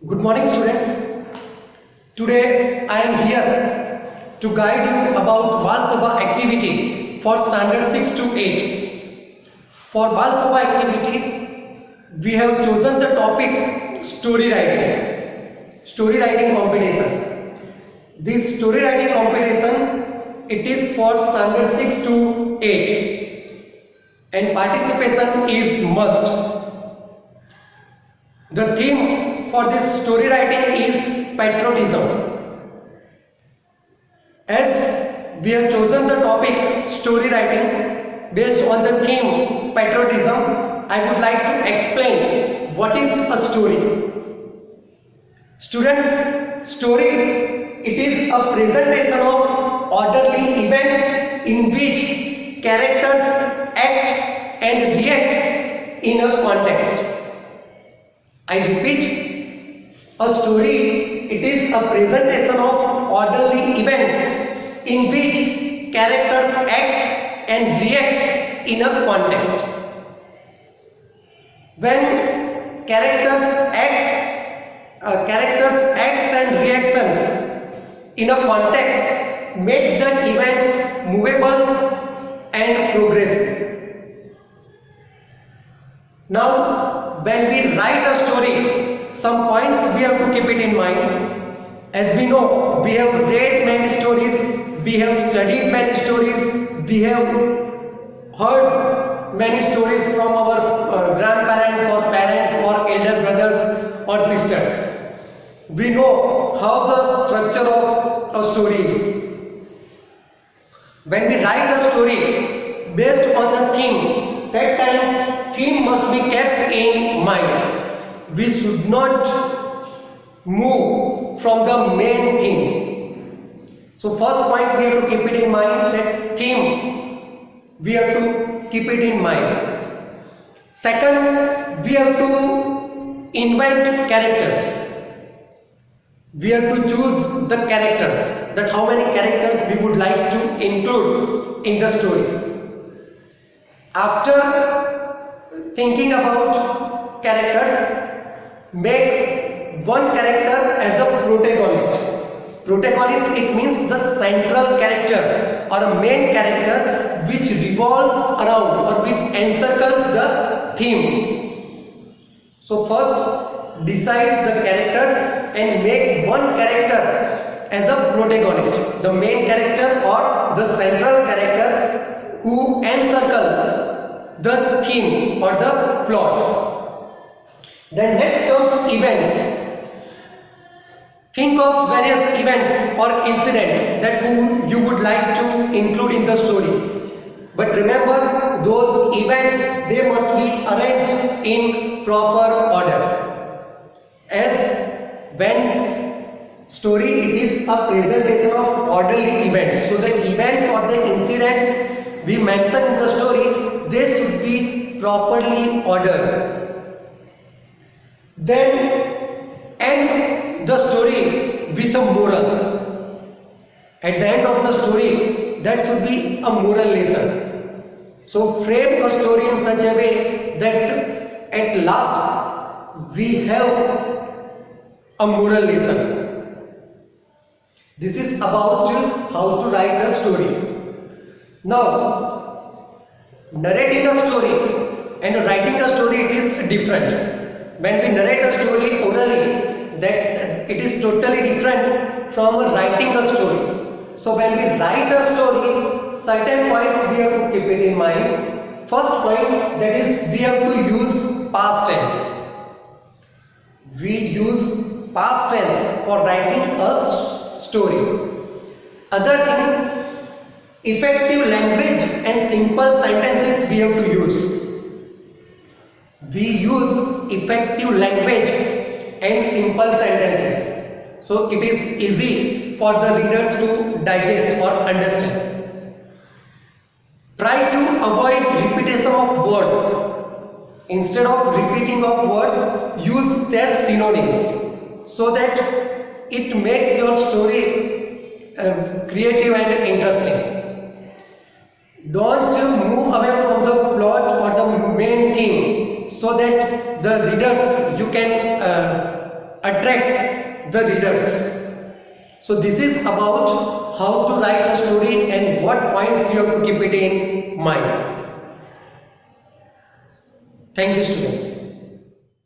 Good morning, students. Today I am here to guide you about Bal Sabha activity for standard 6 to 8. For Bal Sabha activity, we have chosen the topic story writing competition. This story writing competition, it is for standard 6 to 8 and participation is must. The theme for this story writing is patriotism. As we have chosen the topic story writing based on the theme patriotism, I would like to explain what is a story. Students, story, it is a presentation of orderly events in which characters act and react in a context. I repeat, a story, it is a presentation of orderly events in which characters act and react in a context. When characters acts and reactions in a context make the events movable and progressive. Now, when we write a story, some points we have to keep it in mind. As we know, we have read many stories, we have studied many stories, we have heard many stories from our grandparents or parents or elder brothers or sisters. We know how the structure of a story is. When we write a story based on the theme, that time theme must be kept in mind. We should not move from the main theme. So first point we have to keep it in mind, that theme we have to keep it in mind. Second, we have to invite characters. We have to choose the characters, that how many characters we would like to include in the story. After thinking about characters, make one character as a protagonist. Protagonist, it means the central character or a main character which revolves around or which encircles the theme. So first decide the characters and make one character as a protagonist, the main character or the central character who encircles the theme or the plot. Then next comes events. Think of various events or incidents that you would like to include in the story. But remember, those events, they must be arranged in proper order. As when story, it is a presentation of orderly events. So the events or the incidents we mention in the story, they should be properly ordered. Then end the story with a moral. At the end of the story, that should be a moral lesson. So frame a story in such a way that at last we have a moral lesson. This is about how to write a story. Now, narrating a story and writing a story, it is different. When we narrate a story orally, that it is totally different from writing a story. So when we write a story, certain points we have to keep it in mind. First point, that is we have to use past tense. We use past tense for writing a story. Other thing, effective language and simple sentences we have to use. We use effective language and simple sentences. So it is easy for the readers to digest or understand. Try to avoid repetition of words. Instead of repeating of words, use their synonyms so that it makes your story creative and interesting. Don't move away from the plot or the main theme so that the readers, you can attract the readers. So this is about how to write a story and what points you have to keep it in mind. Thank you, students.